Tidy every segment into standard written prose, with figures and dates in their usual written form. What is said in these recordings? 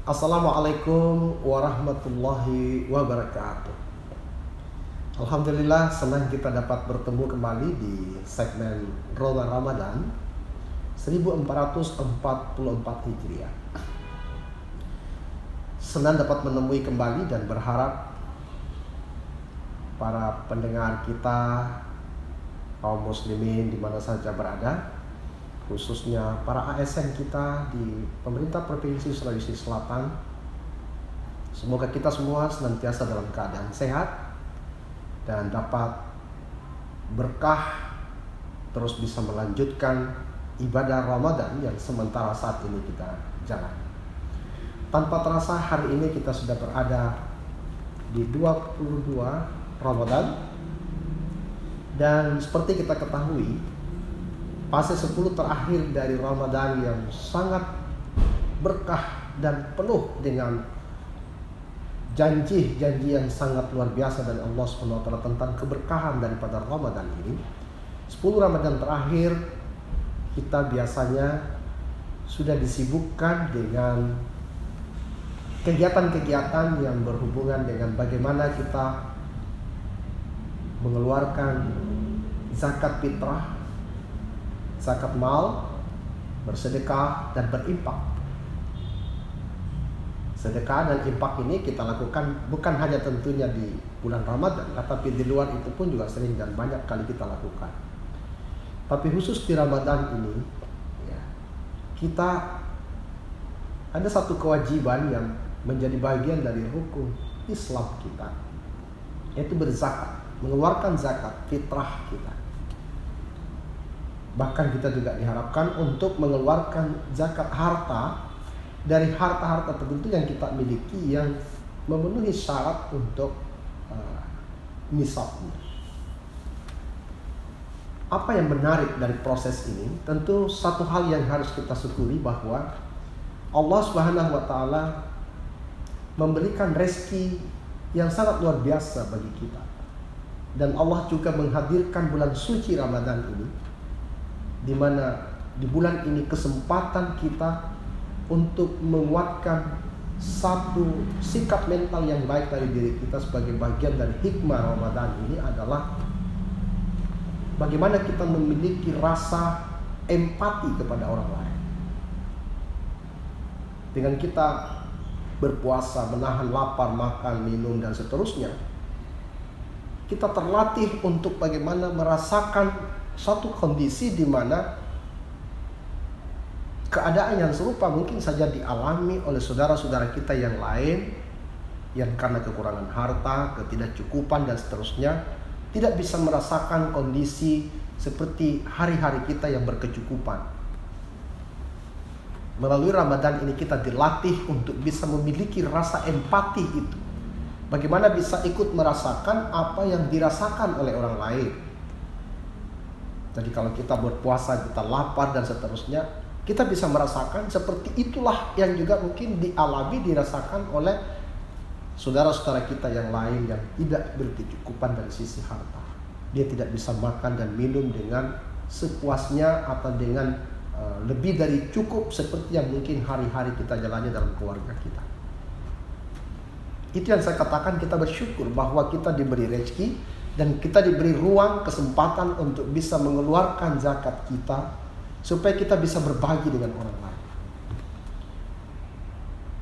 Assalamualaikum warahmatullahi wabarakatuh. Alhamdulillah, senang kita dapat bertemu kembali di segmen Ramadan 1444 Hijriah. Senang dapat menemui kembali dan berharap para pendengar kita, kaum muslimin di mana saja berada, khususnya para ASN kita di pemerintah Provinsi Sulawesi Selatan, semoga kita semua senantiasa dalam keadaan sehat dan dapat berkah terus bisa melanjutkan ibadah Ramadan yang sementara saat ini kita jalani. Tanpa terasa hari ini kita sudah berada di 22 Ramadan, dan seperti kita ketahui, fase 10 terakhir dari Ramadan yang sangat berkah dan penuh dengan janji-janji yang sangat luar biasa dari Allah SWT tentang keberkahan daripada Ramadan ini. 10 Ramadan terakhir kita biasanya sudah disibukkan dengan kegiatan-kegiatan yang berhubungan dengan bagaimana kita mengeluarkan zakat fitrah, zakat mal, bersedekah dan berinfak. Sedekah dan infak ini kita lakukan bukan hanya tentunya di bulan Ramadan, tetapi di luar itu pun juga sering dan banyak kali kita lakukan. Tapi khusus di Ramadan ini, kita ada satu kewajiban yang menjadi bagian dari rukun Islam kita, yaitu berzakat, mengeluarkan zakat fitrah kita. Bahkan kita juga diharapkan untuk mengeluarkan zakat harta dari harta-harta tertentu yang kita miliki yang memenuhi syarat untuk nisabnya. Apa yang menarik dari proses ini? Tentu satu hal yang harus kita syukuri bahwa Allah Subhanahu wa Ta'ala memberikan rezeki yang sangat luar biasa bagi kita. Dan Allah juga menghadirkan bulan suci Ramadan ini, di mana di bulan ini kesempatan kita untuk menguatkan satu sikap mental yang baik dari diri kita sebagai bagian dari hikmah Ramadan ini adalah bagaimana kita memiliki rasa empati kepada orang lain. Dengan kita berpuasa, menahan lapar, makan, minum dan seterusnya, kita terlatih untuk bagaimana merasakan satu kondisi di mana keadaan yang serupa mungkin saja dialami oleh saudara-saudara kita yang lain, yang karena kekurangan harta, ketidakcukupan dan seterusnya tidak bisa merasakan kondisi seperti hari-hari kita yang berkecukupan. Melalui Ramadan ini kita dilatih untuk bisa memiliki rasa empati itu. Bagaimana bisa ikut merasakan apa yang dirasakan oleh orang lain. Jadi kalau kita berpuasa, kita lapar dan seterusnya, kita bisa merasakan seperti itulah yang juga mungkin dialami, dirasakan oleh saudara-saudara kita yang lain yang tidak berkecukupan dari sisi harta. Dia tidak bisa makan dan minum dengan sepuasnya atau dengan lebih dari cukup seperti yang mungkin hari-hari kita jalani dalam keluarga kita. Itu yang saya katakan, kita bersyukur bahwa kita diberi rezeki dan kita diberi ruang, kesempatan untuk bisa mengeluarkan zakat kita supaya kita bisa berbagi dengan orang lain.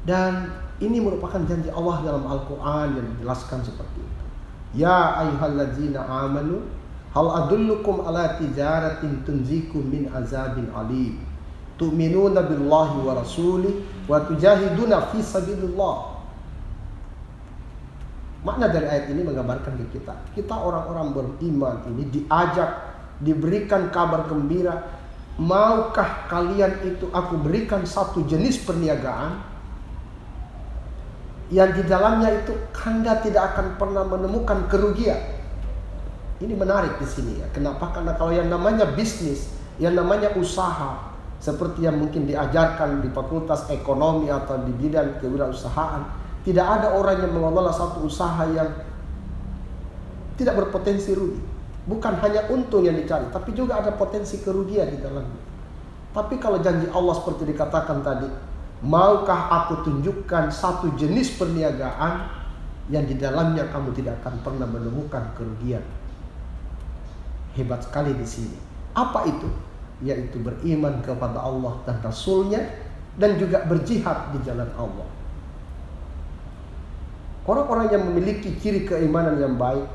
Dan ini merupakan janji Allah dalam Al-Quran yang dijelaskan seperti itu. Ya ayyuhalladzina amanu hal adullukum ala tijaratin tunzikum min azabin alim tu'minuna billahi wa rasulih wa tujahiduna fi sabilillah. Makna dari ayat ini menggambarkan ke kita orang-orang beriman ini diajak, diberikan kabar gembira. Maukah kalian itu aku berikan satu jenis perniagaan yang di dalamnya itu Anda tidak akan pernah menemukan kerugian. Ini menarik di sini ya. Kenapa? Karena kalau yang namanya bisnis, yang namanya usaha, seperti yang mungkin diajarkan di fakultas ekonomi atau di bidang kewirausahaan, tidak ada orang yang mengelola satu usaha yang tidak berpotensi rugi. Bukan hanya untung yang dicari, tapi juga ada potensi kerugian di dalamnya. Tapi kalau janji Allah seperti dikatakan tadi, Maukah aku tunjukkan satu jenis perniagaan yang di dalamnya kamu tidak akan pernah menemukan kerugian? Hebat sekali di sini. Apa itu? Yaitu beriman kepada Allah dan Rasul-Nya dan juga berjihad di jalan Allah. Orang-orang yang memiliki ciri keimanan yang baik,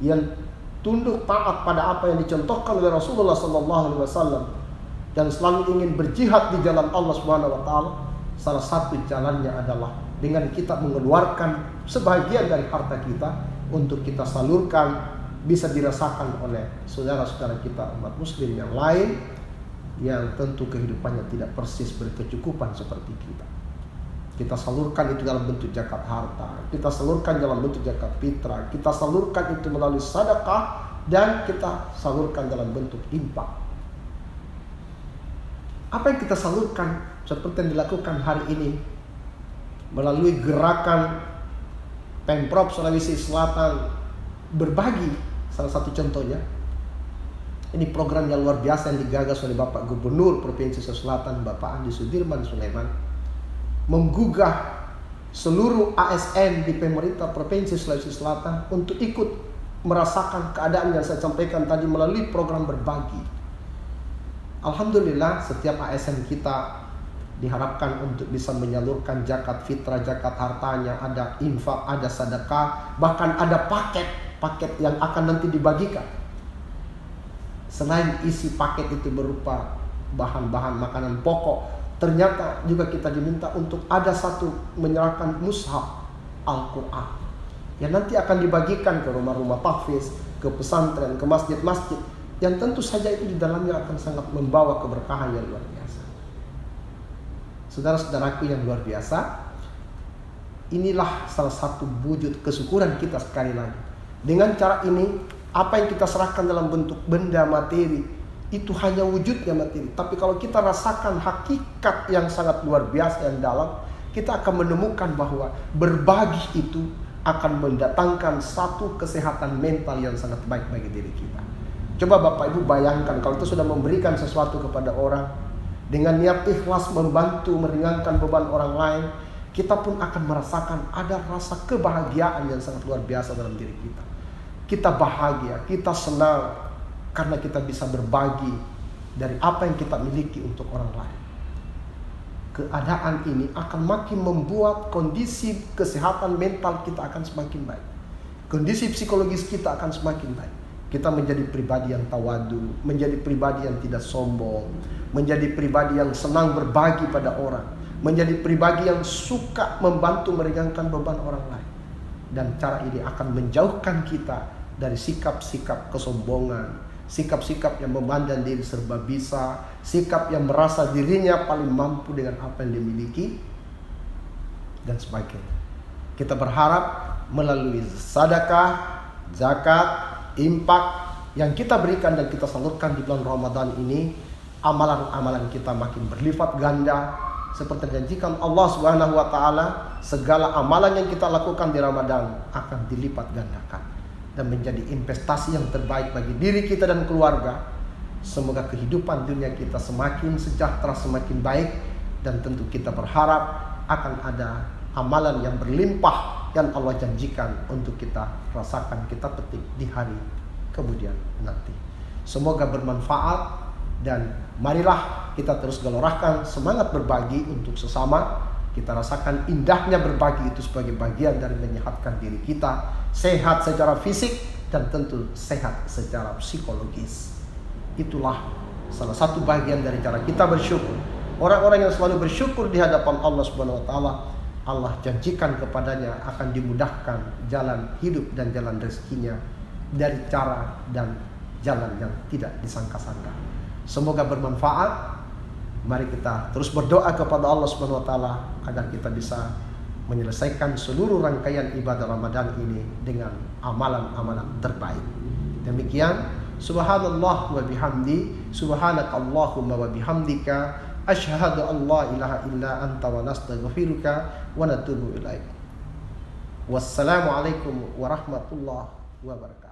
yang tunduk taat pada apa yang dicontohkan oleh Rasulullah SAW dan selalu ingin berjihad di jalan Allah Subhanahu wa taala, salah satu jalannya adalah dengan kita mengeluarkan sebagian dari harta kita untuk kita salurkan, bisa dirasakan oleh saudara-saudara kita umat muslim yang lain yang tentu kehidupannya tidak persis berkecukupan seperti kita. Kita salurkan itu dalam bentuk zakat harta, kita salurkan dalam bentuk zakat fitrah, kita salurkan itu melalui sedekah, dan kita salurkan dalam bentuk infak. Apa yang kita salurkan seperti yang dilakukan hari ini melalui gerakan Pemprov Sulawesi Selatan berbagi, salah satu contohnya. Ini program yang luar biasa yang digagas oleh Bapak Gubernur Provinsi Sulawesi Selatan, Bapak Andi Sudirman Sulaiman, menggugah seluruh ASN di pemerintah Provinsi Sulawesi Selatan untuk ikut merasakan keadaan yang saya sampaikan tadi melalui program berbagi. Alhamdulillah, setiap ASN kita diharapkan untuk bisa menyalurkan zakat fitrah, zakat hartanya, ada infak, ada sedekah, bahkan ada paket yang akan nanti dibagikan. Selain isi paket itu berupa bahan-bahan makanan pokok, ternyata juga kita diminta untuk ada satu menyerahkan mushaf Al-Quran yang nanti akan dibagikan ke rumah-rumah tahfiz, ke pesantren, ke masjid-masjid, yang tentu saja itu di dalamnya akan sangat membawa keberkahan yang luar biasa. Saudara-saudaraku yang luar biasa, inilah salah satu wujud kesyukuran kita sekali lagi. Dengan cara ini, apa yang kita serahkan dalam bentuk benda materi itu hanya wujudnya materi. Tapi kalau kita rasakan hakikat yang sangat luar biasa yang dalam, kita akan menemukan bahwa berbagi itu akan mendatangkan satu kesehatan mental yang sangat baik bagi diri kita. Coba Bapak Ibu bayangkan kalau kita sudah memberikan sesuatu kepada orang dengan niat ikhlas membantu meringankan beban orang lain, kita pun akan merasakan ada rasa kebahagiaan yang sangat luar biasa dalam diri kita. Kita bahagia, kita senang karena kita bisa berbagi dari apa yang kita miliki untuk orang lain. Keadaan ini akan makin membuat kondisi kesehatan mental kita akan semakin baik. Kondisi psikologis kita akan semakin baik. Kita menjadi pribadi yang tawadu, menjadi pribadi yang tidak sombong, menjadi pribadi yang senang berbagi pada orang, menjadi pribadi yang suka membantu meringankan beban orang lain. Dan cara ini akan menjauhkan kita dari sikap-sikap kesombongan, sikap-sikap yang memandang diri serba bisa, sikap yang merasa dirinya paling mampu dengan apa yang dimiliki, dan sebagainya. Kita berharap melalui sedekah, zakat, infak yang kita berikan dan kita salurkan di bulan Ramadan ini, amalan-amalan kita makin berlipat ganda. Seperti dijanjikan Allah Subhanahu wa taala, segala amalan yang kita lakukan di Ramadan akan dilipat gandakan dan menjadi investasi yang terbaik bagi diri kita dan keluarga. Semoga kehidupan dunia kita semakin sejahtera, semakin baik, dan tentu kita berharap akan ada amalan yang berlimpah yang Allah janjikan untuk kita rasakan, kita petik di hari kemudian nanti. Semoga bermanfaat, dan marilah kita terus gelorahkan semangat berbagi untuk sesama. Kita rasakan indahnya berbagi itu sebagai bagian dari menyehatkan diri kita, sehat secara fisik dan tentu sehat secara psikologis. Itulah salah satu bagian dari cara kita bersyukur. Orang-orang yang selalu bersyukur di hadapan Allah Subhanahu wa taala, Allah janjikan kepadanya akan dimudahkan jalan hidup dan jalan rezekinya dari cara dan jalan yang tidak disangka-sangka. Semoga bermanfaat. Mari kita terus berdoa kepada Allah Subhanahu wa taala agar kita bisa menyelesaikan seluruh rangkaian ibadah Ramadan ini dengan amalan-amalan terbaik. Demikian, subhanallah wa bihamdi, subhanakallahumma wa bihamdika, asyhadu an la ilaha illa anta wa nastaghfiruka wa natubu ilaik. Wassalamualaikum warahmatullahi wabarakatuh.